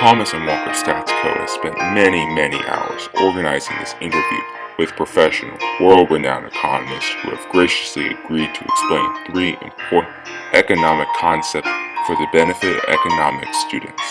Thomas and Walker Stats Co. has spent many hours organizing this interview with professional, world-renowned economists who have graciously agreed to explain three important economic concepts for the benefit of economics students.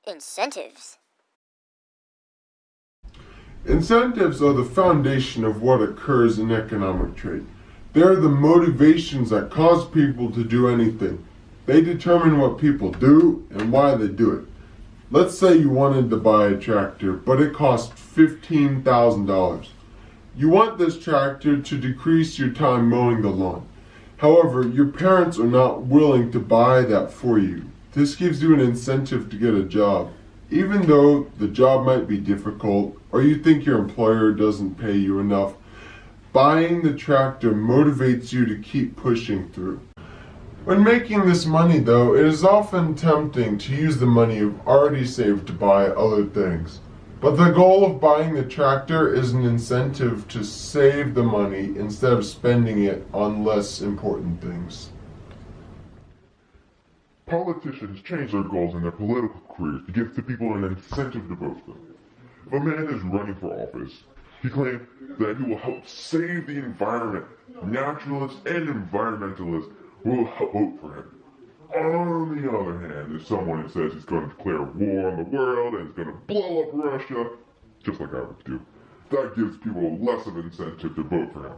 Incentives. Incentives are the foundation of what occurs in economic trade. They are the motivations that cause people to do anything. They determine what people do and why they do it. Let's say you wanted to buy a tractor, but it cost $15,000. You want this tractor to decrease your time mowing the lawn. However, your parents are not willing to buy that for you. This gives you an incentive to get a job. Even though the job might be difficult, or you think your employer doesn't pay you enough, buying the tractor motivates you to keep pushing through. When making this money though, it is often tempting to use the money you've already saved to buy other things. But the goal of buying the tractor is an incentive to save the money instead of spending it on less important things. Politicians change their goals in their political careers to give to people an incentive to vote them. If a man is running for office, he claims that he will help save the environment. Naturalists and environmentalists will help vote for him. On the other hand, if someone says he's going to declare war on the world and is going to blow up Russia, just like I would do, that gives people less of an incentive to vote for him.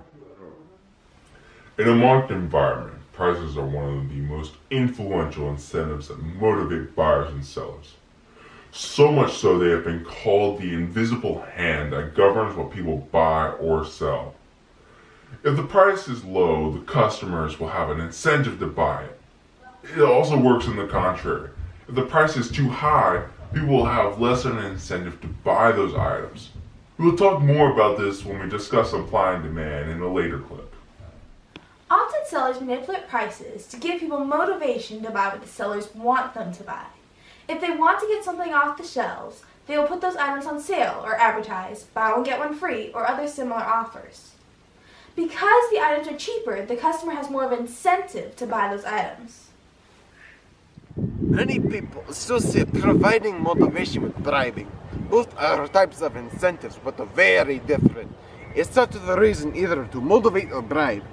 In a market environment, prices are one of the most influential incentives that motivate buyers and sellers. So much so they have been called the invisible hand that governs what people buy or sell. If the price is low, the customers will have an incentive to buy it. It also works in the contrary. If the price is too high, people will have less of an incentive to buy those items. We will talk more about this when we discuss supply and demand in a later clip. Often sellers manipulate prices to give people motivation to buy what the sellers want them to buy. If they want to get something off the shelves, they will put those items on sale or advertise, buy one get one free, or other similar offers. Because the items are cheaper, the customer has more of an incentive to buy those items. Many people associate providing motivation with bribing. Both are types of incentives, but are very different. It's not the reason either to motivate or bribe.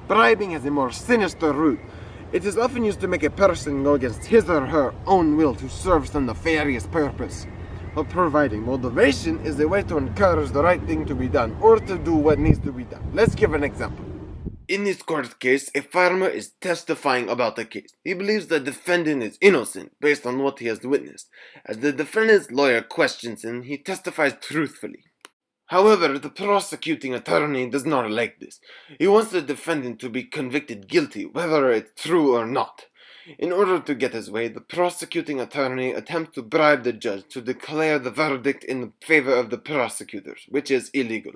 Bribing has a more sinister root. It is often used to make a person go against his or her own will to serve some nefarious purpose. But providing motivation is a way to encourage the right thing to be done, or to do what needs to be done. Let's give an example. In this court case, a farmer is testifying about the case. He believes the defendant is innocent based on what he has witnessed. As the defendant's lawyer questions him, he testifies truthfully. However, the prosecuting attorney does not like this. He wants the defendant to be convicted guilty, whether it's true or not. In order to get his way, the prosecuting attorney attempts to bribe the judge to declare the verdict in favor of the prosecutors, which is illegal.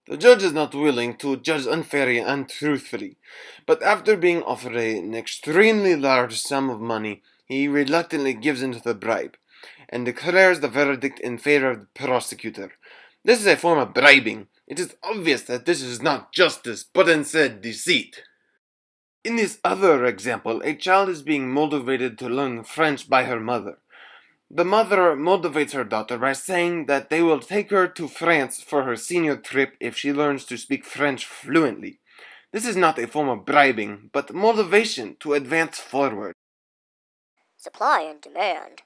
The judge is not willing to judge unfairly and untruthfully, but after being offered an extremely large sum of money, he reluctantly gives in to the bribe, and declares the verdict in favor of the prosecutor. This is a form of bribing. It is obvious that this is not justice, but instead deceit. In this other example, a child is being motivated to learn French by her mother. The mother motivates her daughter by saying that they will take her to France for her senior trip if she learns to speak French fluently. This is not a form of bribing, but motivation to advance forward. Supply and demand.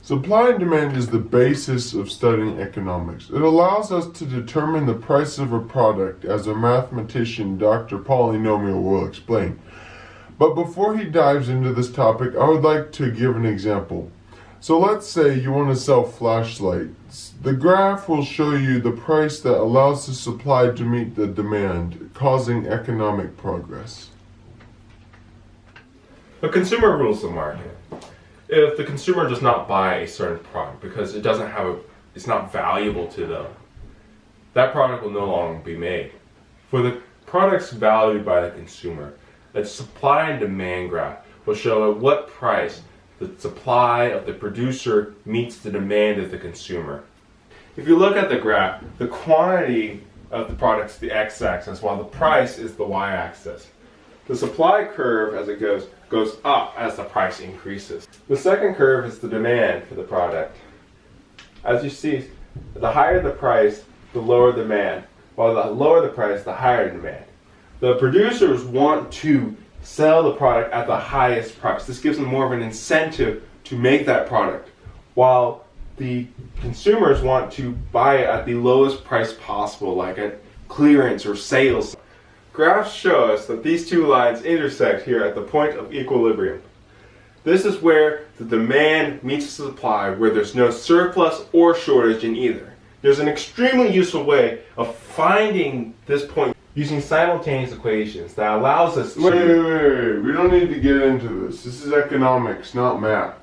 Supply and demand is the basis of studying economics. It allows us to determine the price of a product, as our mathematician Dr. Polynomial will explain. But before he dives into this topic, I would like to give an example. So let's say you want to sell flashlights. The graph will show you the price that allows the supply to meet the demand, causing economic progress. The consumer rules the market. If the consumer does not buy a certain product because it's not valuable to them, that product will no longer be made. For the products valued by the consumer, a supply and demand graph will show at what price the supply of the producer meets the demand of the consumer. If you look at the graph, the quantity of the product is the x-axis, while the price is the y-axis. The supply curve, as it goes up as the price increases. The second curve is the demand for the product. As you see, the higher the price, the lower the demand, while the lower the price, the higher the demand. The producers want to sell the product at the highest price. This gives them more of an incentive to make that product, while the consumers want to buy it at the lowest price possible, like at clearance or sales. Graphs show us that these two lines intersect here at the point of equilibrium. This is where the demand meets the supply, where there's no surplus or shortage in either. There's an extremely useful way of finding this point using simultaneous equations that allows us to... Wait. We don't need to get into this. This is economics, not math.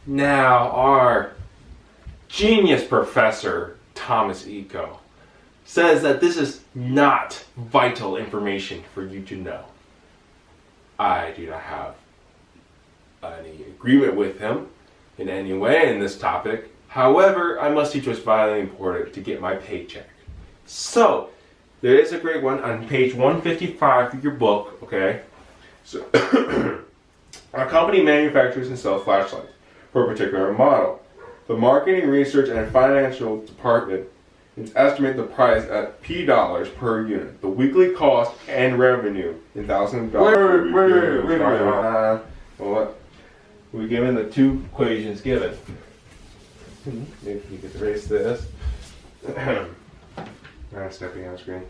Now, our genius professor, Thomas Econ, says that this is not vital information for you to know. I do not have any agreement with him in any way in this topic. However, I must teach what's vitally important to get my paycheck. So, there is a great one on page 155 of your book, okay? So, our company manufactures and sells flashlights for a particular model. The marketing, research, and financial department estimate the price at P dollars per unit. The weekly cost and revenue in thousands of dollars. Wait a minute. What? We're given the two equations given. Maybe you could erase this. I'm stepping on screen.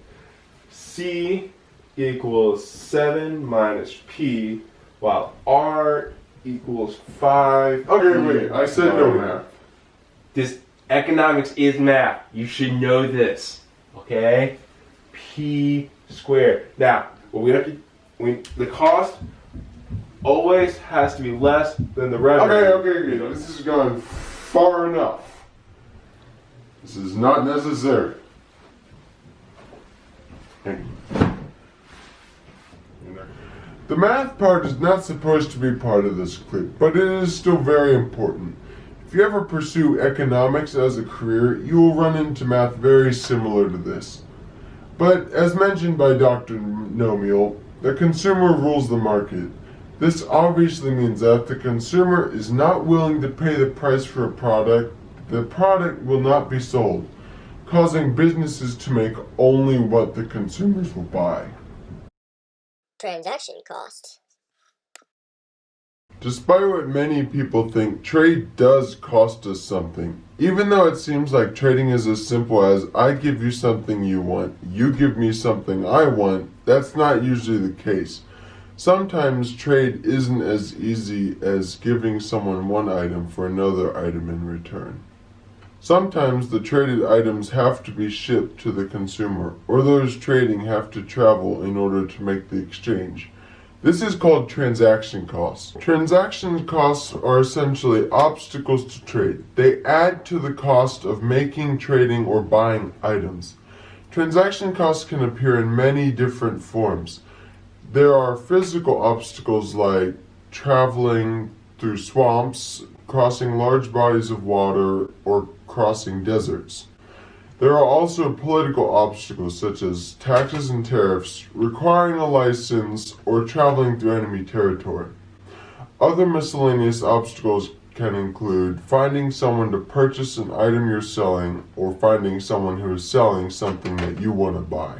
C equals 7 minus P, while R equals 5. Okay, wait. I said no math. This economics is math. You should know this. Okay? P squared. Now, what we have to, the cost always has to be less than the revenue. Okay. This has gone far enough. This is not necessary. The math part is not supposed to be part of this clip, but it is still very important. If you ever pursue economics as a career, you will run into math very similar to this. But as mentioned by Dr. Nomiel, the consumer rules the market. This obviously means that if the consumer is not willing to pay the price for a product, the product will not be sold, causing businesses to make only what the consumers will buy. Transaction cost. Despite what many people think, trade does cost us something. Even though it seems like trading is as simple as I give you something you want, you give me something I want, that's not usually the case. Sometimes trade isn't as easy as giving someone one item for another item in return. Sometimes the traded items have to be shipped to the consumer, or those trading have to travel in order to make the exchange. This is called transaction costs. Transaction costs are essentially obstacles to trade. They add to the cost of making, trading, or buying items. Transaction costs can appear in many different forms. There are physical obstacles like traveling through swamps, crossing large bodies of water, or crossing deserts. There are also political obstacles such as taxes and tariffs, requiring a license, or traveling through enemy territory. Other miscellaneous obstacles can include finding someone to purchase an item you're selling, or finding someone who is selling something that you want to buy.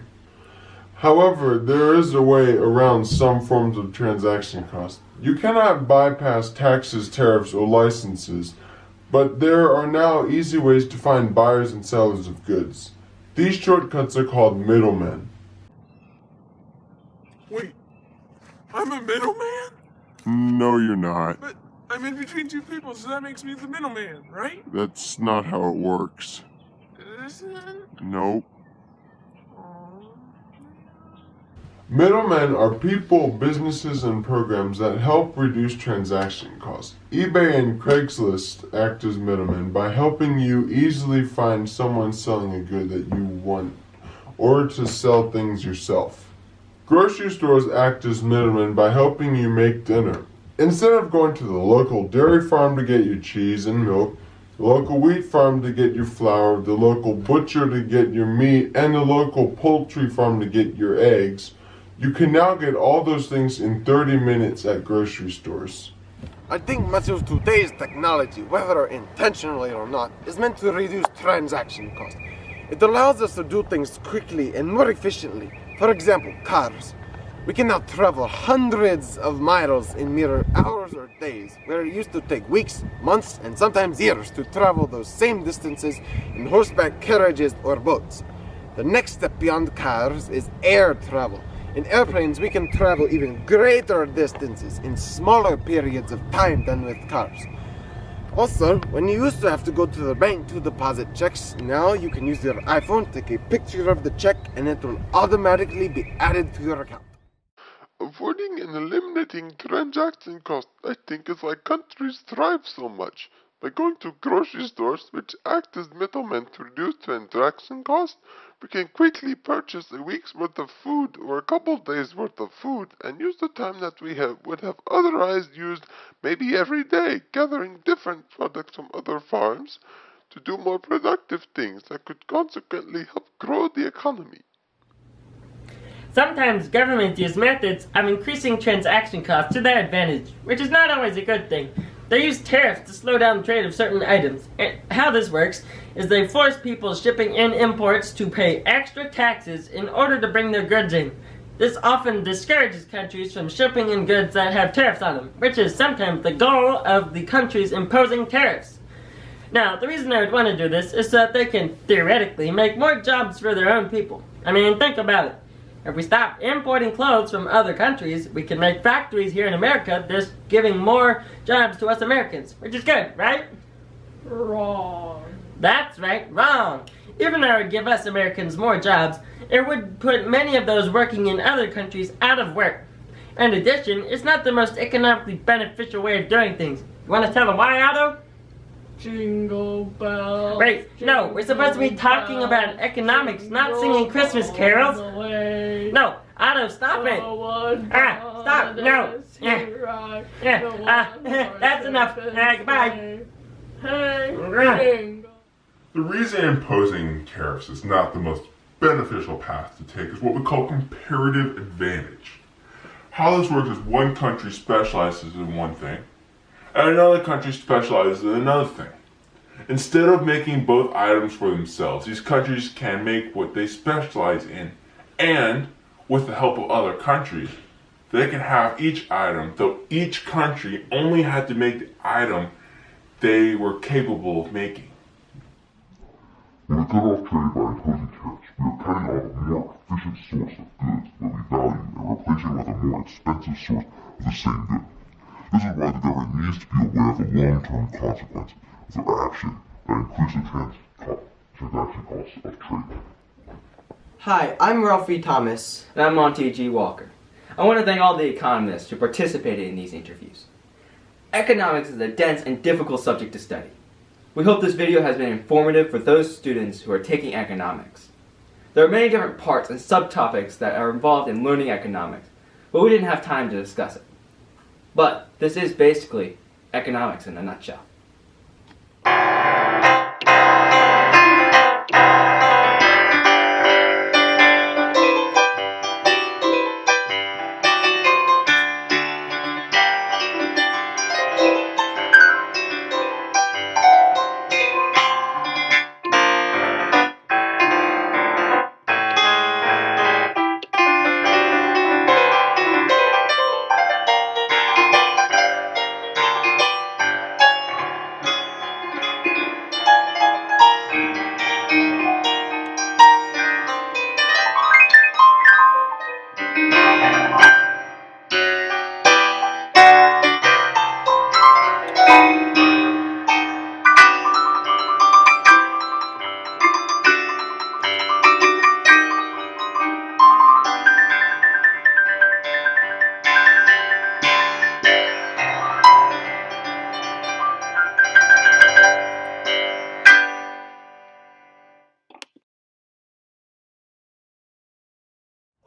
However, there is a way around some forms of transaction costs. You cannot bypass taxes, tariffs, or licenses, but there are now easy ways to find buyers and sellers of goods. These shortcuts are called middlemen. Wait, I'm a middleman? No, you're not. But I'm in between two people, so that makes me the middleman, right? That's not how it works. Isn't? Nope. Middlemen are people, businesses, and programs that help reduce transaction costs. eBay and Craigslist act as middlemen by helping you easily find someone selling a good that you want or to sell things yourself. Grocery stores act as middlemen by helping you make dinner. Instead of going to the local dairy farm to get your cheese and milk, the local wheat farm to get your flour, the local butcher to get your meat, and the local poultry farm to get your eggs, you can now get all those things in 30 minutes at grocery stores. I think much of today's technology, whether intentionally or not, is meant to reduce transaction costs. It allows us to do things quickly and more efficiently. For example, cars. We can now travel hundreds of miles in mere hours or days, where it used to take weeks, months, and sometimes years to travel those same distances in horseback carriages or boats. The next step beyond cars is air travel. In airplanes, we can travel even greater distances in smaller periods of time than with cars. Also, when you used to have to go to the bank to deposit checks, now you can use your iPhone, take a picture of the check, and it will automatically be added to your account. Avoiding and eliminating transaction costs, I think, is why countries thrive so much. By going to grocery stores, which act as middlemen to reduce transaction costs, we can quickly purchase a week's worth of food or a couple days' worth of food and use the time that we would have otherwise used maybe every day gathering different products from other farms to do more productive things that could consequently help grow the economy. Sometimes governments use methods of increasing transaction costs to their advantage, which is not always a good thing. They use tariffs to slow down the trade of certain items. And how this works is they force people shipping in imports to pay extra taxes in order to bring their goods in. This often discourages countries from shipping in goods that have tariffs on them, which is sometimes the goal of the countries imposing tariffs. Now, the reason I would want to do this is so that they can theoretically make more jobs for their own people. I mean, think about it. If we stop importing clothes from other countries, we can make factories here in America, thus giving more jobs to us Americans, which is good, right? Wrong. That's right, wrong. Even though it would give us Americans more jobs, it would put many of those working in other countries out of work. In addition, it's not the most economically beneficial way of doing things. You want to tell them why, Otto? Jingle bells. Wait, no, we're supposed to be talking about economics, not singing Christmas carols. No, Otto, stop it. Stop, no. That's enough. Goodbye. Hey, The reason imposing tariffs is not the most beneficial path to take is what we call comparative advantage. How this works is one country specializes in one thing, and another country specializes in another thing. Instead of making both items for themselves, these countries can make what they specialize in, and with the help of other countries, they can have each item, though each country only had to make the item they were capable of making. When we cut off trade by imposing tariffs, we are cutting off a more efficient source of goods that we value and replacing it with a more expensive source of the same good. This is why the government needs to be aware of the long-term consequences of their action that increase the transaction costs of trade. Hi, I'm Ralphie Thomas. And I'm Monty G. Walker. I want to thank all the economists who participated in these interviews. Economics is a dense and difficult subject to study. We hope this video has been informative for those students who are taking economics. There are many different parts and subtopics that are involved in learning economics, but we didn't have time to discuss it. But this is basically economics in a nutshell.